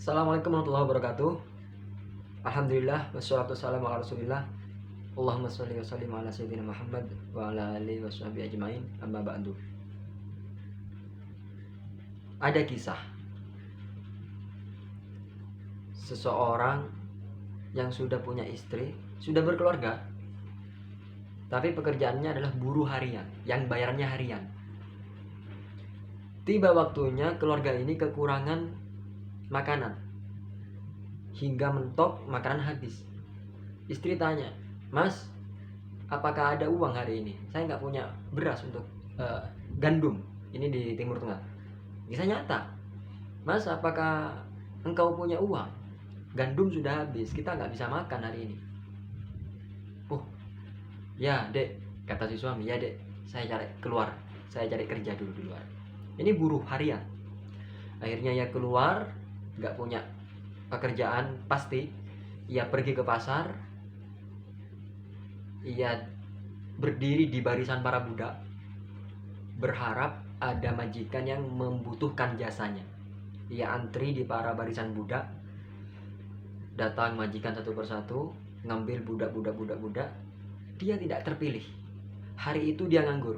Assalamualaikum warahmatullahi wabarakatuh. Alhamdulillah wassalatu wassalamu ala Rasulillah. Allahumma shalli wa sallim ala sayyidina Muhammad wa ala alihi washabihi ajmain. Amma ba'du. Ada kisah seseorang yang sudah punya istri, sudah berkeluarga, tapi pekerjaannya adalah buruh harian, yang bayarannya harian. Tiba waktunya keluarga ini kekurangan makanan, hingga mentok makanan habis. Istri tanya, "Mas, apakah ada uang hari ini? Saya nggak punya beras untuk gandum." Ini di Timur Tengah. Kisah nyata. "Mas, apakah engkau punya uang? Gandum sudah habis, kita nggak bisa makan hari ini." "Oh, ya dek," kata si suami. "Ya dek, saya cari keluar, saya cari kerja dulu di luar." Ini buruh harian. Akhirnya ia keluar, nggak punya pekerjaan pasti. Ia pergi ke pasar. Ia berdiri di barisan para budak, berharap ada majikan yang membutuhkan jasanya. Ia antri di para barisan budak. Datang majikan satu persatu, ngambil budak. Dia tidak terpilih. Hari itu dia nganggur.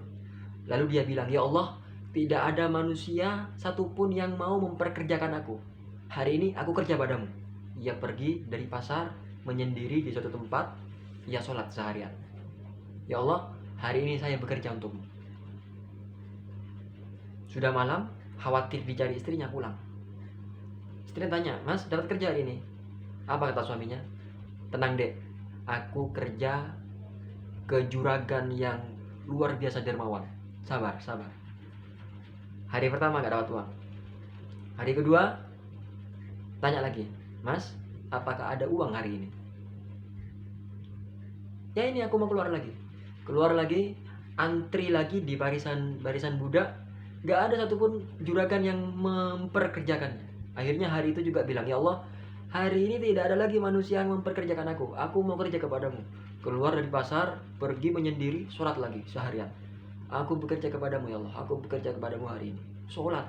Lalu dia bilang, "Ya Allah, tidak ada manusia satupun yang mau memperkerjakan aku. Hari ini aku kerja padamu." Ia pergi dari pasar, menyendiri di suatu tempat. Ia sholat seharian. "Ya Allah, hari ini saya bekerja untukmu." Sudah malam, khawatir dicari istrinya pulang. Istrinya tanya, "Mas, dapat kerja hari ini?" Apa kata suaminya? "Tenang dek, aku kerja ke juragan yang luar biasa dermawan. Sabar. Hari pertama gak dapat uang. Hari kedua, tanya lagi, "Mas, apakah ada uang hari ini?" "Ya ini aku mau keluar lagi. Antri lagi di barisan budak. Gak ada satupun juragan yang memperkerjakannya." Akhirnya hari itu juga bilang, "Ya Allah, hari ini tidak ada lagi manusia yang memperkerjakan aku. Aku mau kerja kepadamu." Keluar dari pasar, pergi menyendiri, sholat lagi seharian. "Aku bekerja kepadamu ya Allah, aku bekerja kepadamu hari ini." Sholat.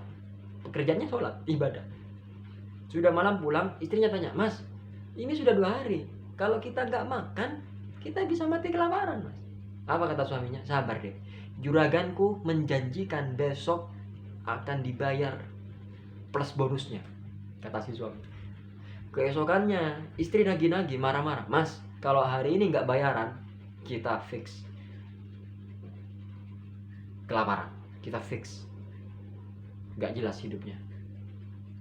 Pekerjaannya sholat, ibadah. Sudah malam pulang, istrinya tanya, "Mas, ini sudah 2 hari. Kalau kita nggak makan, kita bisa mati kelaparan, Mas." Apa kata suaminya? "Sabar deh. Juraganku menjanjikan besok akan dibayar plus bonusnya," kata si suami. Keesokannya, istri nagih-nagih, marah-marah. "Mas, kalau hari ini nggak bayaran, kita fix kelaparan. Kita fix nggak jelas hidupnya."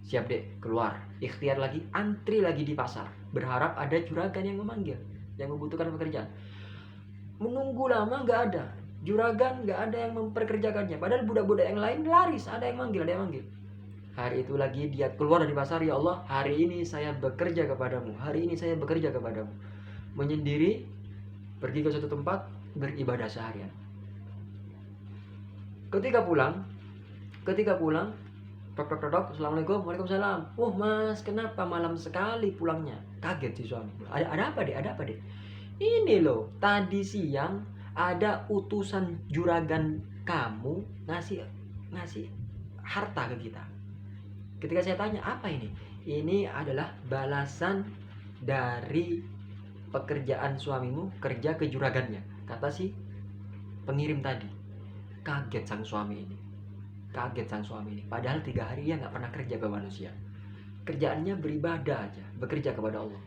Siap dek, keluar. Ikhtiar lagi, antri lagi di pasar. Berharap ada juragan yang memanggil, yang membutuhkan pekerjaan. Menunggu lama nggak ada. Juragan nggak ada yang memperkerjakannya. Padahal budak-budak yang lain laris, ada yang manggil. Hari itu lagi dia keluar dari pasar, "Ya Allah, hari ini saya bekerja kepadamu. Hari ini saya bekerja kepadamu." Menyendiri, pergi ke suatu tempat, beribadah seharian. Ketika pulang, tok, "Assalamualaikum." "Waalaikumsalam." "Oh mas, kenapa malam sekali pulangnya?" Kaget si suami. Ada apa dek? "Ini loh, tadi siang ada utusan juragan kamu ngasih harta ke kita." Ketika saya tanya, "Apa ini?" "Ini adalah balasan dari pekerjaan suamimu kerja ke juragannya," kata si pengirim tadi. Kaget sang suami ini. Padahal 3 hari ia nggak pernah kerja ke manusia. Kerjaannya beribadah aja, bekerja kepada Allah.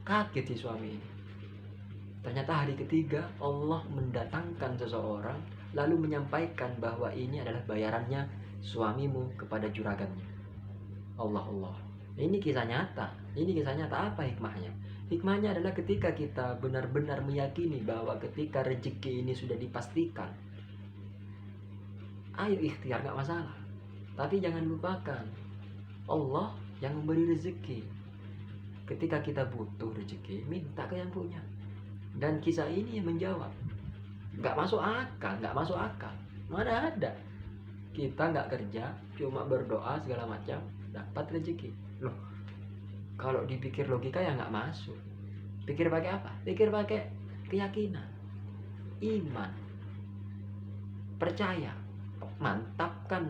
Kaget si suami ini. Ternyata hari ketiga Allah mendatangkan seseorang, lalu menyampaikan bahwa ini adalah bayarannya suamimu kepada juragannya. Allah. Ini kisah nyata. Apa hikmahnya? Hikmahnya adalah ketika kita benar-benar meyakini bahwa ketika rezeki ini sudah dipastikan, ayo ikhtiar, gak masalah. Tapi jangan lupakan Allah yang memberi rezeki. Ketika kita butuh rezeki, minta ke yang punya. Dan kisah ini yang menjawab. Gak masuk akal. Mana ada kita gak kerja, cuma berdoa segala macam, dapat rezeki. Loh, kalau dipikir logika ya gak masuk. Pikir pakai apa? Pikir pakai keyakinan, iman, percaya, mantapkan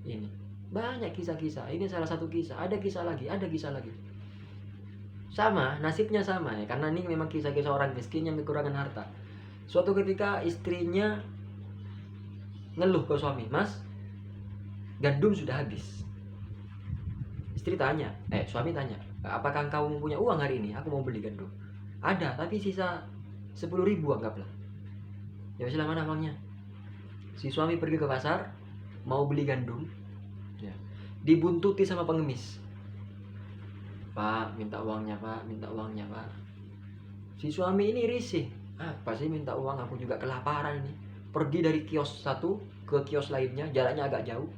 ini Banyak kisah-kisah. Ini salah satu kisah. Ada kisah lagi, ada kisah lagi. Sama, nasibnya sama ya. Karena ini memang kisah-kisah orang miskin yang kekurangan harta. Suatu ketika istrinya ngeluh ke suami, "Mas, gandum sudah habis." Suami tanya, "Apakah engkau punya uang hari ini? Aku mau beli gandum." "Ada, tapi sisa 10.000 anggaplah." "Ya wis lah, mana uangnya?" Si suami pergi ke pasar, mau beli gandum, ya, dibuntuti sama pengemis. "Pak, minta uangnya pak, minta uangnya pak." Si suami ini risih, "Apa sih minta uang, aku juga kelaparan ini." Pergi dari kios satu ke kios lainnya, jaraknya agak jauh.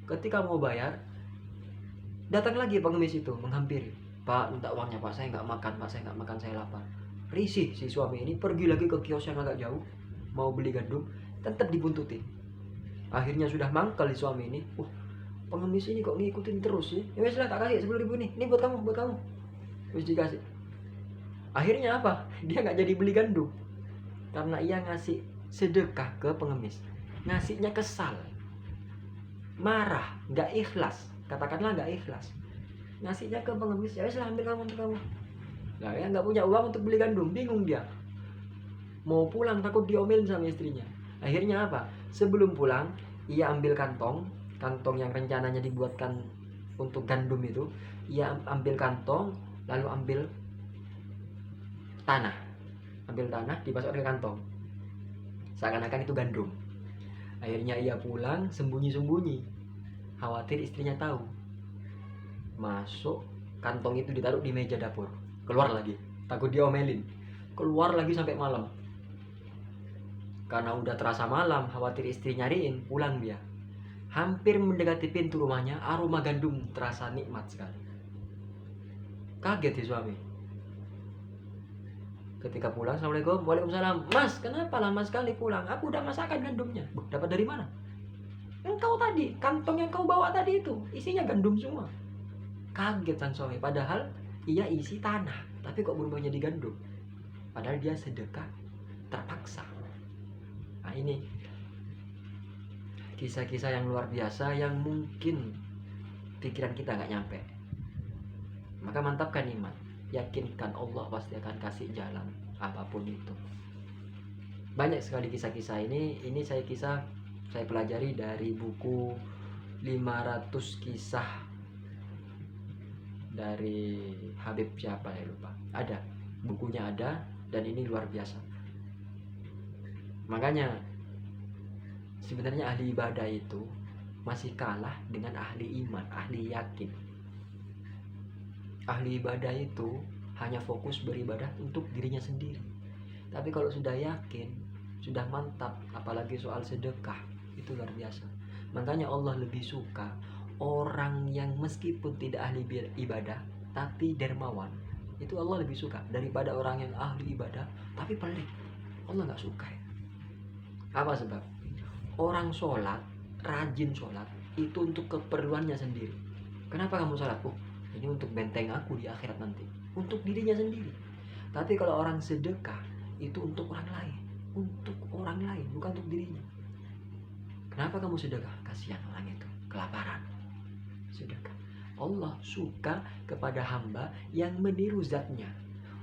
Ketika mau bayar, datang lagi pengemis itu menghampiri, "Pak, minta uangnya pak, saya nggak makan pak, saya nggak makan, saya lapar." Risih si suami ini, pergi lagi ke kios yang agak jauh, mau beli gandum, tetap dibuntuti. Akhirnya sudah mangkal si suami ini, pengemis ini kok ngikutin terus sih. "Ya wes lah, tak kasih 10.000 ini buat kamu, buat kamu." Terus dikasih. Akhirnya apa? Dia nggak jadi beli gandum karena ia ngasih sedekah ke pengemis. Ngasihnya kesal, marah, nggak ikhlas. Katakanlah nggak ikhlas. Ngasihnya ke pengemis, "Ya wes lah, ambil kamu, untuk kamu." Nah, ya nggak punya uang untuk beli gandum, bingung dia. Mau pulang takut diomelin sama istrinya. Akhirnya apa? Sebelum pulang, ia ambil kantong yang rencananya dibuatkan untuk gandum itu. Ia ambil kantong, lalu ambil tanah, dimasukkan ke kantong, seakan-akan itu gandum. Akhirnya ia pulang sembunyi-sembunyi, khawatir istrinya tahu. Masuk, kantong itu ditaruh di meja dapur, keluar lagi, takut diomelin, keluar lagi sampai malam. Karena udah terasa malam, khawatir istri nyariin, pulang dia. Hampir mendekati pintu rumahnya, aroma gandum terasa nikmat sekali. Kaget si suami. Ketika pulang, "Assalamualaikum." "Waalaikumsalam." "Mas, kenapa lama sekali pulang? Aku udah masakan gandumnya." "Dapat dari mana?" "Engkau tadi, kantong yang kau bawa tadi itu isinya gandum semua." Kaget sang suami, padahal ia isi tanah, tapi kok berubah jadi gandum. Padahal dia sedekah terpaksa. Nah, ini kisah-kisah yang luar biasa yang mungkin pikiran kita nggak nyampe. Maka mantapkan iman, yakinkan Allah pasti akan kasih jalan apapun itu. Banyak sekali kisah-kisah ini saya pelajari dari buku 500 kisah dari Habib siapa ya lupa. Ada, bukunya ada, dan ini luar biasa. Makanya sebenarnya ahli ibadah itu masih kalah dengan ahli iman, ahli yakin. Ahli ibadah itu hanya fokus beribadah untuk dirinya sendiri. Tapi kalau sudah yakin, sudah mantap, apalagi soal sedekah, itu luar biasa. Makanya Allah lebih suka orang yang meskipun tidak ahli ibadah tapi dermawan. Itu Allah lebih suka daripada orang yang ahli ibadah tapi pelit. Allah nggak suka ya. Apa sebab? Orang sholat, rajin sholat, itu untuk keperluannya sendiri. Kenapa kamu sholat? Ini untuk benteng aku di akhirat nanti, untuk dirinya sendiri. Tapi kalau orang sedekah, itu untuk orang lain, bukan untuk dirinya. Kenapa kamu sedekah? Kasihan orang itu, kelaparan. Sedekah. Allah suka kepada hamba yang meniru zatnya.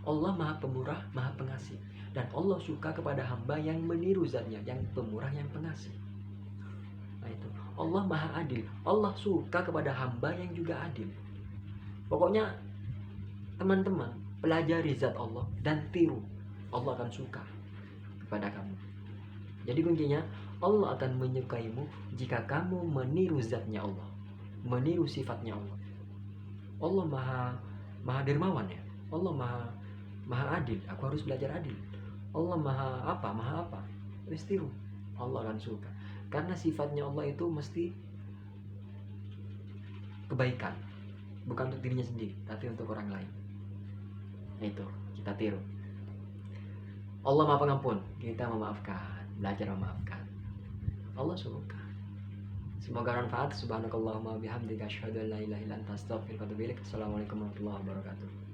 Allah maha pemurah, maha pengasih. Dan Allah suka kepada hamba yang meniru zatnya, yang pemurah, yang pengasih. Nah itu, Allah maha adil. Allah suka kepada hamba yang juga adil. Pokoknya teman-teman, pelajari zat Allah dan tiru. Allah akan suka kepada kamu. Jadi kuncinya, Allah akan menyukaimu jika kamu meniru zatnya Allah, meniru sifatnya Allah. Allah maha dermawan ya. Allah maha adil. Aku harus belajar adil. Allah maha apa? Terus tiru. Allah akan suka. Karena sifatnya Allah itu mesti kebaikan. Bukan untuk dirinya sendiri, tapi untuk orang lain. Nah itu, kita tiru. Allah maha pengampun. Kita memaafkan. Belajar memaafkan. Allah suka. Semoga bermanfaat. Subhanakallahumma bihamdika asyhadu an la ilaha illa anta astaghfiruka wa atubu ilaik. Assalamualaikum warahmatullahi wabarakatuh.